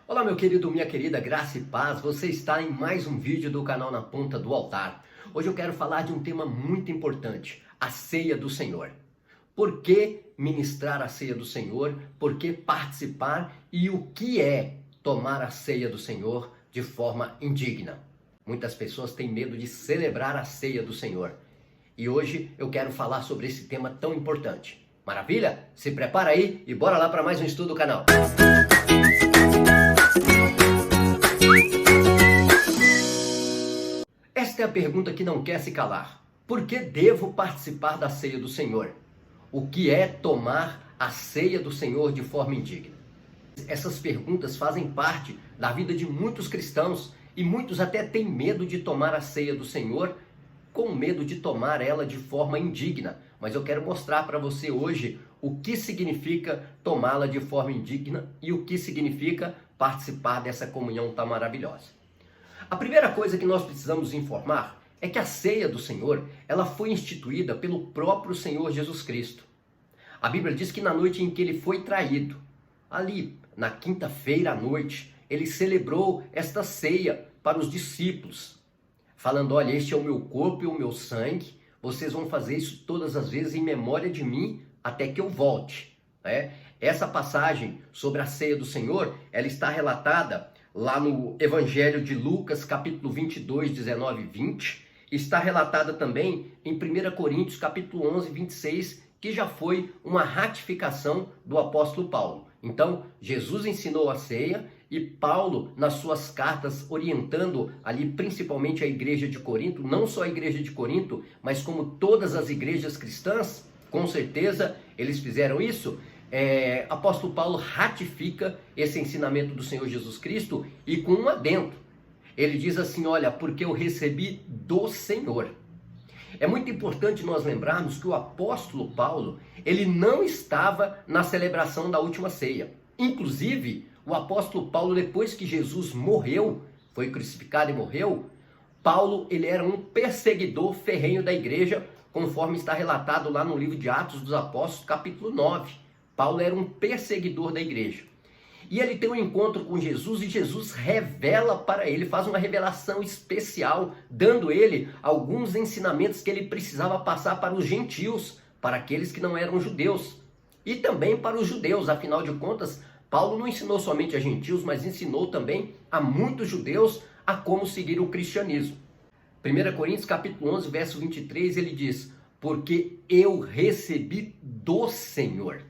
Olá meu querido, minha querida, graça e paz, você está em mais um vídeo do canal Na Ponta do Altar. Hoje eu quero falar de um tema muito importante, a ceia do Senhor. Por que ministrar a ceia do Senhor? Por que participar? E o que é tomar a ceia do Senhor de forma indigna? Muitas pessoas têm medo de celebrar a ceia do Senhor. E hoje eu quero falar sobre esse tema tão importante. Maravilha? Se prepara aí e bora lá para mais um estudo do canal. Esta é a pergunta que não quer se calar. Por que devo participar da ceia do Senhor? O que é tomar a ceia do Senhor de forma indigna? Essas perguntas fazem parte da vida de muitos cristãos e muitos até têm medo de tomar a ceia do Senhor, com medo de tomar ela de forma indigna. Mas eu quero mostrar para você hoje o que significa tomá-la de forma indigna e o que significa participar dessa comunhão tão maravilhosa. A primeira coisa que nós precisamos informar é que a ceia do Senhor, ela foi instituída pelo próprio Senhor Jesus Cristo. A Bíblia diz que na noite em que ele foi traído, ali na quinta-feira à noite, ele celebrou esta ceia para os discípulos, falando: olha, este é o meu corpo e o meu sangue, vocês vão fazer isso todas as vezes em memória de mim até que eu volte. Essa passagem sobre a ceia do Senhor, ela está relatada lá no Evangelho de Lucas, capítulo 22, 19 e 20. Está relatada também em 1 Coríntios, capítulo 11, 26, que já foi uma ratificação do apóstolo Paulo. Então, Jesus ensinou a ceia e Paulo, nas suas cartas, orientando ali principalmente a igreja de Corinto, não só a igreja de Corinto, mas como todas as igrejas cristãs, com certeza eles fizeram isso. Apóstolo Paulo ratifica esse ensinamento do Senhor Jesus Cristo e com um adendo. Ele diz assim: olha, porque eu recebi do Senhor. É muito importante nós lembrarmos que o apóstolo Paulo, ele não estava na celebração da última ceia. Inclusive, o apóstolo Paulo, depois que Jesus morreu, foi crucificado e morreu, Paulo, ele era um perseguidor ferrenho da igreja, conforme está relatado lá no livro de Atos dos Apóstolos, capítulo 9. Paulo era um perseguidor da igreja. E ele tem um encontro com Jesus e Jesus revela para ele, faz uma revelação especial, dando ele alguns ensinamentos que ele precisava passar para os gentios, para aqueles que não eram judeus. E também para os judeus, afinal de contas, Paulo não ensinou somente a gentios, mas ensinou também a muitos judeus a como seguir o cristianismo. 1 Coríntios capítulo 11, verso 23, ele diz: porque eu recebi do Senhor.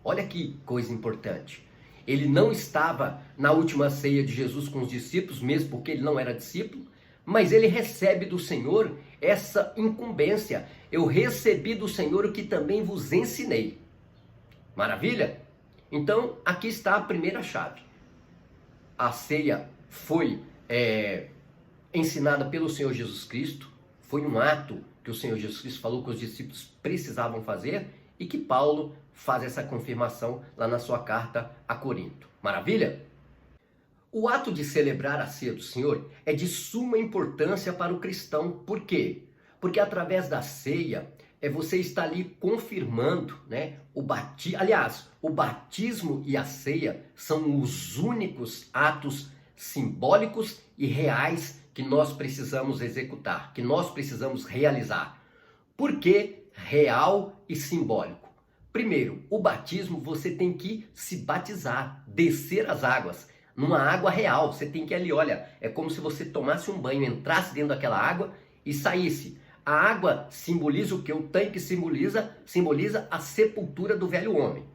Olha que coisa importante. Ele não estava na última ceia de Jesus com os discípulos, mesmo porque ele não era discípulo, mas ele recebe do Senhor essa incumbência. Eu recebi do Senhor o que também vos ensinei. Maravilha? Então, aqui está a primeira chave. A ceia foi ensinada pelo Senhor Jesus Cristo, foi um ato que o Senhor Jesus Cristo falou que os discípulos precisavam fazer e que Paulo faz essa confirmação lá na sua carta a Corinto. Maravilha? O ato de celebrar a ceia do Senhor é de suma importância para o cristão. Por quê? Porque através da ceia, você está ali confirmando, o batismo e a ceia são os únicos atos simbólicos e reais que nós precisamos executar, que nós precisamos realizar. Por que real e simbólico? Primeiro, o batismo, você tem que se batizar, descer as águas, numa água real. Você tem que ir ali, olha, é como se você tomasse um banho, entrasse dentro daquela água e saísse. A água simboliza o que? O tanque simboliza a sepultura do velho homem.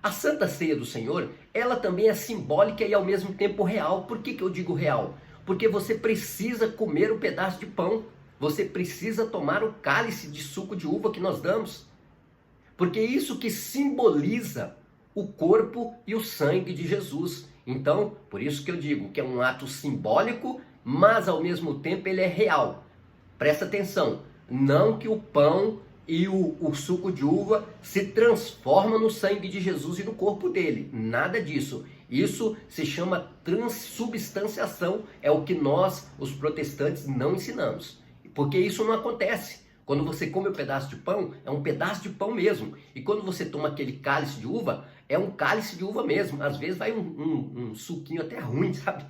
A Santa Ceia do Senhor, ela também é simbólica e ao mesmo tempo real. Por que eu digo real? Porque você precisa comer um pedaço de pão. Você precisa tomar o cálice de suco de uva que nós damos. Porque é isso que simboliza o corpo e o sangue de Jesus. Então, por isso que eu digo que é um ato simbólico, mas ao mesmo tempo ele é real. Presta atenção, não que o pão e o suco de uva se transformam no sangue de Jesus e no corpo dele. Nada disso. Isso se chama transubstanciação. É o que nós, os protestantes, não ensinamos. Porque isso não acontece. Quando você come um pedaço de pão, é um pedaço de pão mesmo. E quando você toma aquele cálice de uva, é um cálice de uva mesmo. Às vezes vai um suquinho até ruim, sabe?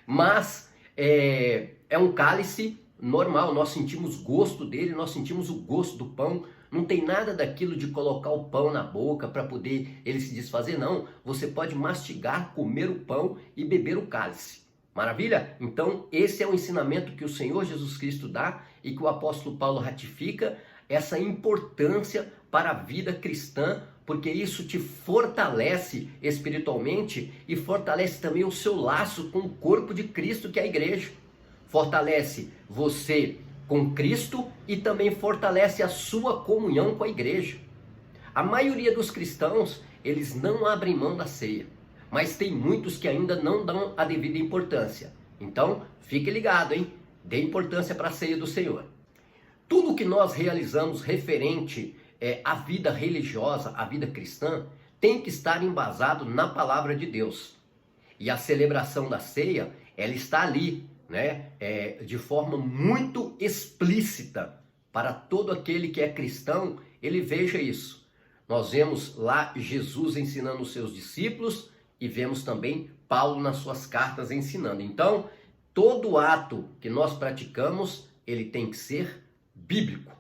Mas é um cálice normal, nós sentimos gosto dele, nós sentimos o gosto do pão. Não tem nada daquilo de colocar o pão na boca para poder ele se desfazer, não. Você pode mastigar, comer o pão e beber o cálice. Maravilha? Então, esse é o ensinamento que o Senhor Jesus Cristo dá e que o apóstolo Paulo ratifica, essa importância para a vida cristã, porque isso te fortalece espiritualmente e fortalece também o seu laço com o corpo de Cristo, que é a igreja. Fortalece você com Cristo e também fortalece a sua comunhão com a igreja. A maioria dos cristãos, eles não abrem mão da ceia, mas tem muitos que ainda não dão a devida importância. Então, fique ligado, hein? Dê importância para a ceia do Senhor. Tudo que nós realizamos referente à vida religiosa, à vida cristã, tem que estar embasado na palavra de Deus. E a celebração da ceia, ela está ali, né, de forma muito explícita para todo aquele que é cristão, ele veja isso. Nós vemos lá Jesus ensinando os seus discípulos e vemos também Paulo nas suas cartas ensinando. Então, todo ato que nós praticamos, ele tem que ser bíblico.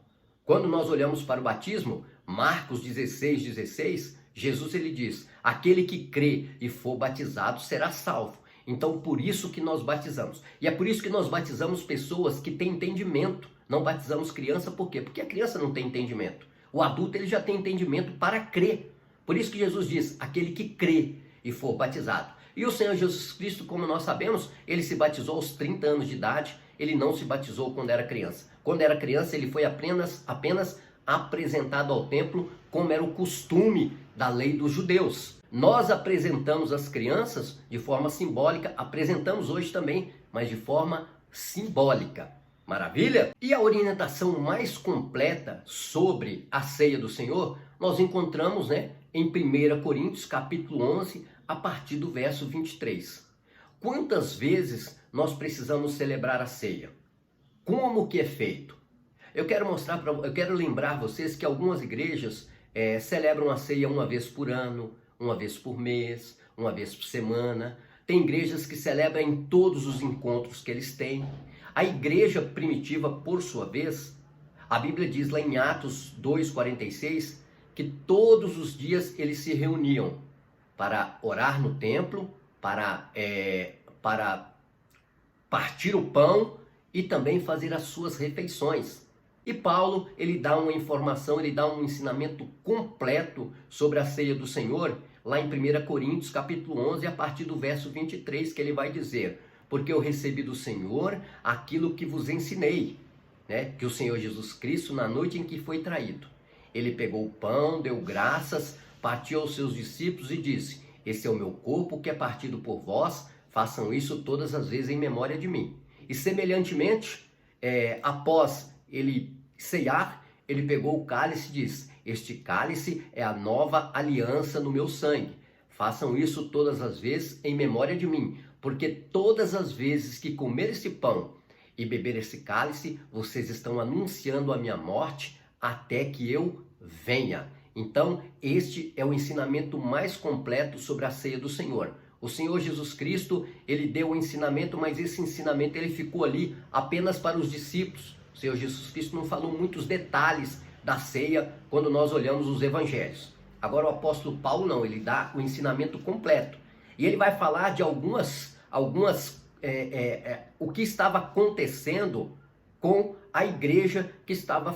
Quando nós olhamos para o batismo, Marcos 16:16, Jesus ele diz: aquele que crê e for batizado será salvo. Então, por isso que nós batizamos. E é por isso que nós batizamos pessoas que têm entendimento. Não batizamos criança, por quê? Porque a criança não tem entendimento. O adulto ele já tem entendimento para crer. Por isso que Jesus diz, aquele que crê e for batizado. E o Senhor Jesus Cristo, como nós sabemos, ele se batizou aos 30 anos de idade. Ele não se batizou quando era criança. Quando era criança, ele foi apenas apresentado ao templo, como era o costume da lei dos judeus. Nós apresentamos as crianças de forma simbólica, apresentamos hoje também, mas de forma simbólica. Maravilha? E a orientação mais completa sobre a ceia do Senhor, nós encontramos, em 1 Coríntios, capítulo 11, a partir do verso 23. Quantas vezes nós precisamos celebrar a ceia? Como que é feito? Eu quero lembrar vocês que algumas igrejas celebram a ceia uma vez por ano, uma vez por mês, uma vez por semana. Tem igrejas que celebram em todos os encontros que eles têm. A igreja primitiva, por sua vez, a Bíblia diz lá em Atos 2:46, que todos os dias eles se reuniam para orar no templo, para partir o pão e também fazer as suas refeições. E Paulo, ele dá uma informação, ele dá um ensinamento completo sobre a ceia do Senhor, lá em 1 Coríntios, capítulo 11, a partir do verso 23, que ele vai dizer: porque eu recebi do Senhor aquilo que vos ensinei, que o Senhor Jesus Cristo, na noite em que foi traído, ele pegou o pão, deu graças, partiu aos seus discípulos e disse: esse é o meu corpo que é partido por vós, façam isso todas as vezes em memória de mim. E semelhantemente, após ele ceiar, ele pegou o cálice e diz: este cálice é a nova aliança no meu sangue. Façam isso todas as vezes em memória de mim, porque todas as vezes que comer esse pão e beber esse cálice, vocês estão anunciando a minha morte até que eu venha. Então, este é o ensinamento mais completo sobre a ceia do Senhor. O Senhor Jesus Cristo, ele deu o ensinamento, mas esse ensinamento ele ficou ali apenas para os discípulos. O Senhor Jesus Cristo não falou muitos detalhes da ceia quando nós olhamos os evangelhos. Agora o apóstolo Paulo não, ele dá o ensinamento completo. E ele vai falar de o que estava acontecendo com a igreja que estava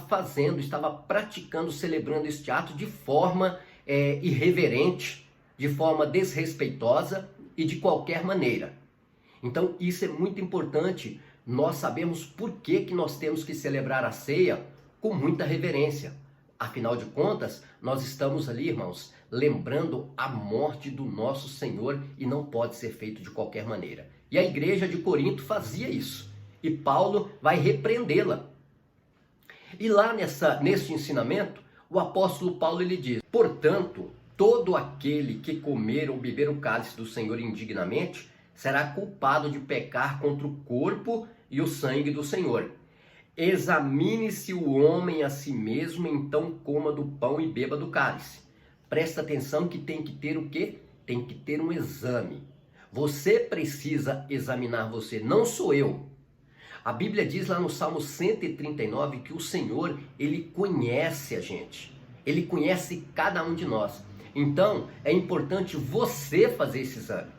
praticando, celebrando este ato de forma irreverente, de forma desrespeitosa e de qualquer maneira. Então isso é muito importante, nós sabemos por que nós temos que celebrar a ceia com muita reverência. Afinal de contas, nós estamos ali, irmãos, lembrando a morte do nosso Senhor e não pode ser feito de qualquer maneira. E a igreja de Corinto fazia isso. E Paulo vai repreendê-la. E lá nesse ensinamento, o apóstolo Paulo ele diz: portanto, todo aquele que comer ou beber o cálice do Senhor indignamente será culpado de pecar contra o corpo e o sangue do Senhor. Examine-se o homem a si mesmo, então coma do pão e beba do cálice. presta atenção que tem que ter o quê? Tem que ter um exame. Você precisa examinar você, não sou eu. A Bíblia diz lá no Salmo 139 que o Senhor, Ele conhece a gente. Ele conhece cada um de nós. Então, é importante você fazer esse exame.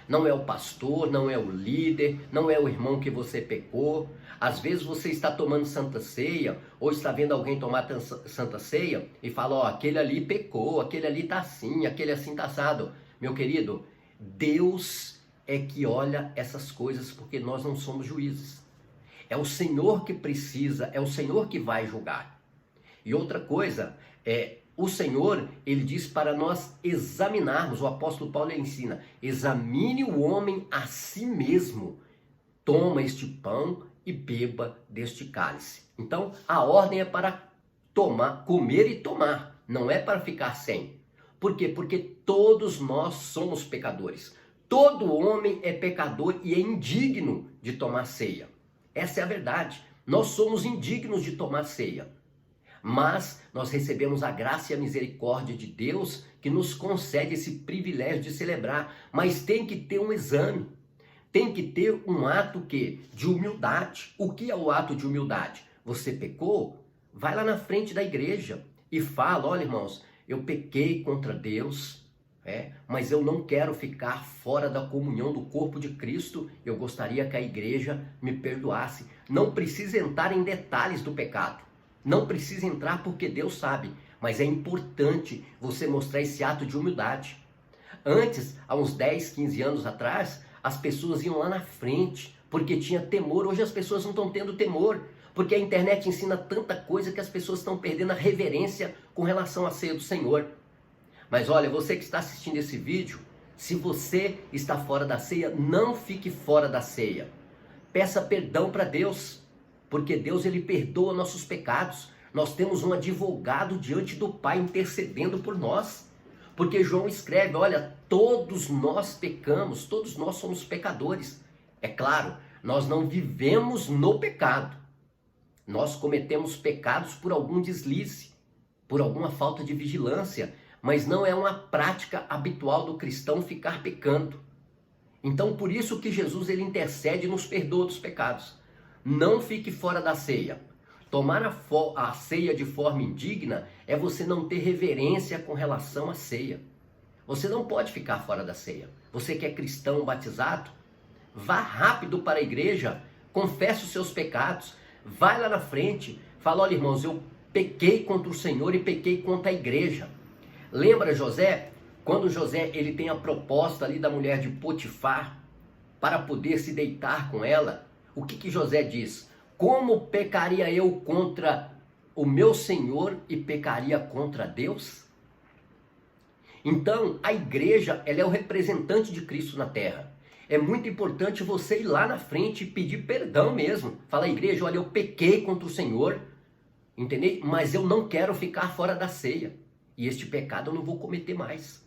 Não é o pastor, não é o líder, não é o irmão que você pecou. Às vezes você está tomando Santa Ceia, ou está vendo alguém tomar Santa Ceia e fala, ó, aquele ali pecou, aquele ali tá assim, aquele assim tá assado. Meu querido, Deus é que olha essas coisas porque nós não somos juízes. É o Senhor que precisa, é o Senhor que vai julgar. E outra coisa, o Senhor, Ele diz para nós examinarmos, o apóstolo Paulo ensina, examine o homem a si mesmo, toma este pão e beba deste cálice. Então, a ordem é para tomar, comer e tomar, não é para ficar sem. Por quê? Porque todos nós somos pecadores. Todo homem é pecador e é indigno de tomar ceia. Essa é a verdade. Nós somos indignos de tomar ceia. Mas nós recebemos a graça e a misericórdia de Deus que nos concede esse privilégio de celebrar. Mas tem que ter um exame. Tem que ter um ato de humildade. O que é o ato de humildade? Você pecou? Vai lá na frente da igreja e fala, olha irmãos, eu pequei contra Deus, mas eu não quero ficar fora da comunhão do corpo de Cristo, eu gostaria que a igreja me perdoasse. Não precisa entrar em detalhes do pecado, não precisa entrar porque Deus sabe, mas é importante você mostrar esse ato de humildade. Antes, há uns 10, 15 anos atrás, as pessoas iam lá na frente, porque tinha temor. Hoje as pessoas não estão tendo temor, porque a internet ensina tanta coisa que as pessoas estão perdendo a reverência com relação à ceia do Senhor. Mas olha, você que está assistindo esse vídeo, se você está fora da ceia, não fique fora da ceia. Peça perdão para Deus, porque Deus ele perdoa nossos pecados. Nós temos um advogado diante do Pai intercedendo por nós. Porque João escreve, olha, todos nós pecamos, todos nós somos pecadores. É claro, nós não vivemos no pecado. Nós cometemos pecados por algum deslize, por alguma falta de vigilância, mas não é uma prática habitual do cristão ficar pecando. Então, por isso que Jesus ele intercede e nos perdoa dos pecados. Não fique fora da ceia. Tomar a ceia de forma indigna é você não ter reverência com relação à ceia. Você não pode ficar fora da ceia. Você que é cristão batizado, vá rápido para a igreja, confesse os seus pecados, vai lá na frente, fala, olha irmãos, eu pequei contra o Senhor e pequei contra a igreja. Lembra José? Quando José ele tem a proposta ali da mulher de Potifar para poder se deitar com ela, o que José diz? Como pecaria eu contra o meu Senhor e pecaria contra Deus? Então, a igreja, ela é o representante de Cristo na terra. É muito importante você ir lá na frente e pedir perdão mesmo. Fala, igreja, olha, eu pequei contra o Senhor, entendeu? Mas eu não quero ficar fora da ceia. E este pecado eu não vou cometer mais.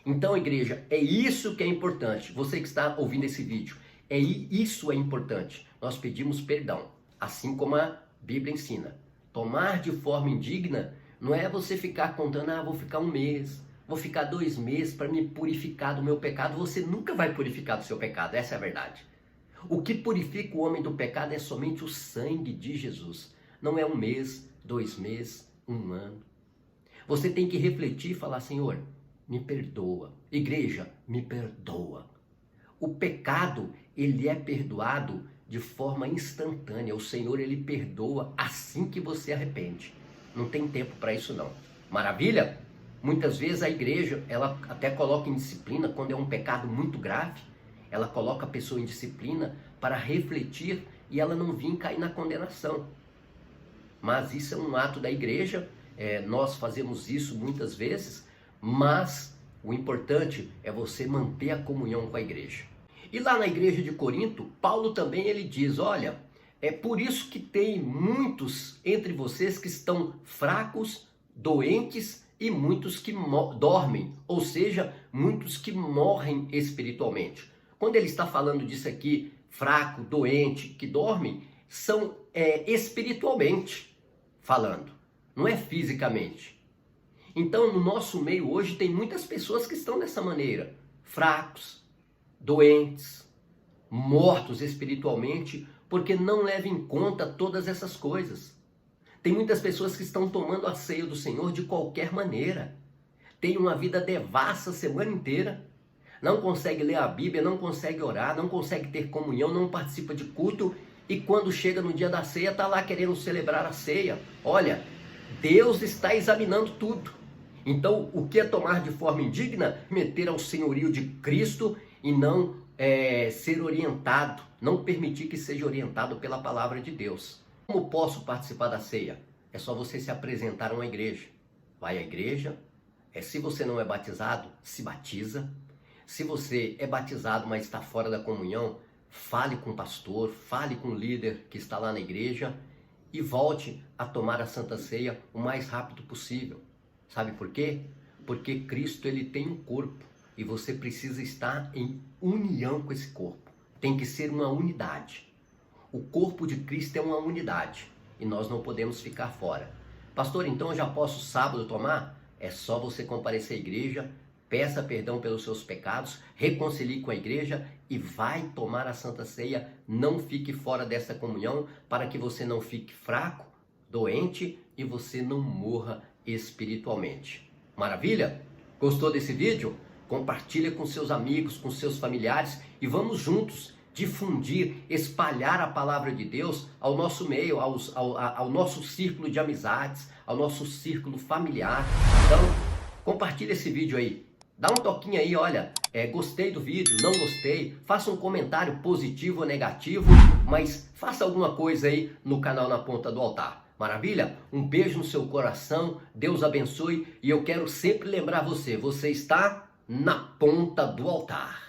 Então, igreja, é isso que é importante. Você que está ouvindo esse vídeo, isso é importante. Nós pedimos perdão. Assim como a Bíblia ensina. Tomar de forma indigna não é você ficar contando, vou ficar 1 mês, vou ficar 2 meses para me purificar do meu pecado. Você nunca vai purificar do seu pecado, essa é a verdade. O que purifica o homem do pecado é somente o sangue de Jesus. Não é 1 mês, 2 meses, 1 ano. Você tem que refletir e falar, Senhor, me perdoa. Igreja, me perdoa. O pecado, ele é perdoado de forma instantânea. O Senhor, ele perdoa assim que você arrepende. Não tem tempo para isso não. Maravilha? Muitas vezes a igreja, ela até coloca em disciplina, quando é um pecado muito grave, ela coloca a pessoa em disciplina para refletir e ela não vir cair na condenação. Mas isso é um ato da igreja, nós fazemos isso muitas vezes, mas o importante é você manter a comunhão com a igreja. E lá na igreja de Corinto, Paulo também ele diz, olha, é por isso que tem muitos entre vocês que estão fracos, doentes e muitos que dormem, ou seja, muitos que morrem espiritualmente. Quando ele está falando disso aqui, fraco, doente, que dormem, são espiritualmente falando, não é fisicamente. Então, no nosso meio hoje tem muitas pessoas que estão dessa maneira, fracos, doentes, mortos espiritualmente, porque não levam em conta todas essas coisas. Tem muitas pessoas que estão tomando a ceia do Senhor de qualquer maneira. Tem uma vida devassa a semana inteira. Não consegue ler a Bíblia, não consegue orar, não consegue ter comunhão, não participa de culto. E quando chega no dia da ceia, está lá querendo celebrar a ceia. Olha, Deus está examinando tudo. Então, o que é tomar de forma indigna? Meter ao senhorio de Cristo e não ser orientado, não permitir que seja orientado pela palavra de Deus. Como posso participar da ceia? É só você se apresentar a uma igreja. Vai à igreja. Se você não é batizado, se batiza. Se você é batizado, mas está fora da comunhão, fale com o pastor, fale com o líder que está lá na igreja e volte a tomar a Santa Ceia o mais rápido possível. Sabe por quê? Porque Cristo ele tem um corpo e você precisa estar em união com esse corpo. Tem que ser uma unidade. O corpo de Cristo é uma unidade e nós não podemos ficar fora. Pastor, então eu já posso sábado tomar? É só você comparecer à igreja, peça perdão pelos seus pecados, reconcilie com a igreja e vai tomar a Santa Ceia. Não fique fora dessa comunhão para que você não fique fraco, doente e você não morra espiritualmente. Maravilha? Gostou desse vídeo? Compartilha com seus amigos, com seus familiares e vamos juntos difundir, espalhar a palavra de Deus ao nosso meio, ao nosso círculo de amizades, ao nosso círculo familiar. Então, compartilha esse vídeo aí. Dá um toquinho aí, olha, gostei do vídeo, não gostei, faça um comentário positivo ou negativo, mas faça alguma coisa aí no canal Na Ponta do Altar. Maravilha? Um beijo no seu coração, Deus abençoe e eu quero sempre lembrar você, você está na ponta do altar.